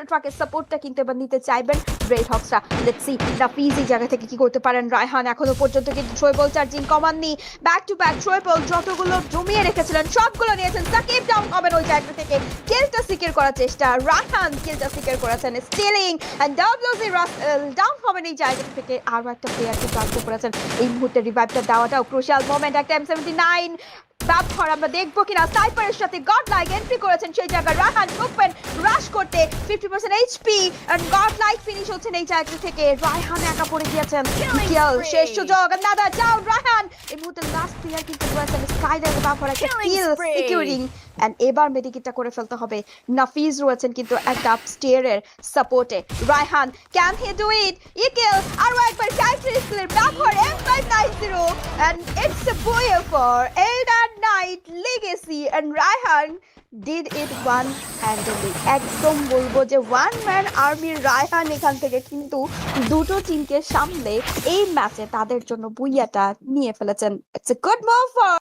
ট্রাকের সাপোর্টটা কিন্তু এবার নিতে চাইবেন রেড হক্সরা। লেটস সি নাফিজ এই জায়গা থেকে কি করতে পারেন। রায়হান এখনো পর্যন্ত কিন্তু ট্রয়বল চার্জিং কমাননি, ব্যাক টু ব্যাক ট্রয়বল যতগুলো জমিয়ে রেখেছিলেন সবগুলো নিয়েছেন। সাকিব ডাউন হবেন ওই জায়গা থেকে, কিলটা সিকিউর করার চেষ্টা, রায়হান কিলটা সিকিউর করেছেন, স্টিলিং এন্ড ডাব্লিউজি ডাউন হবেন এই জায়গা থেকে। আরো একটা প্লেয়ারকে ডাউন করেছেন। এই মুহূর্তে রিভাইভটা দেওয়াটাও ক্রুশিয়াল মোমেন্ট। একটা M79 ব্যবহার আমরা দেখবো কিনা। সাইপারের সাথে গড লাইক এন্ট্রি করেছেন সেই জায়গায়। রায়হান মুভমেন্ট রাশ করতে 50% HP and god like finish হচ্ছেন এই জায়গা থেকে। রায়হান একা পড়ে গিয়েছেন। কিল শেষ সুযোগ, another down রায়হান। এই মুহূর্তে লাস্ট প্লেয়ার কিন্তু রয়েছেন স্কাইডার ব্যবহার একটা কিল সিকিউরিং এন্ড এবার মেডিকিটটা করে ফেলতে হবে। নাফিজ রয়েছেন কিন্তু একটা আপস্টেয়ারের সাপোর্টে। Raihan can he do it? ইকিল আরো একবার ক্যারেক্টারিস্টিকের ব্যবহার M590 and it's a boy for Elder Knight Legacy and Raihan did it one handedly. একদম বলবো যে ওয়ান ম্যান আর্মির রায়হান এখান থেকে কিন্তু দুটো টিমকে সামলে এই ম্যাচে তাদের জন্য বুইয়াটা নিয়ে ফেলেছেন। It's a good move for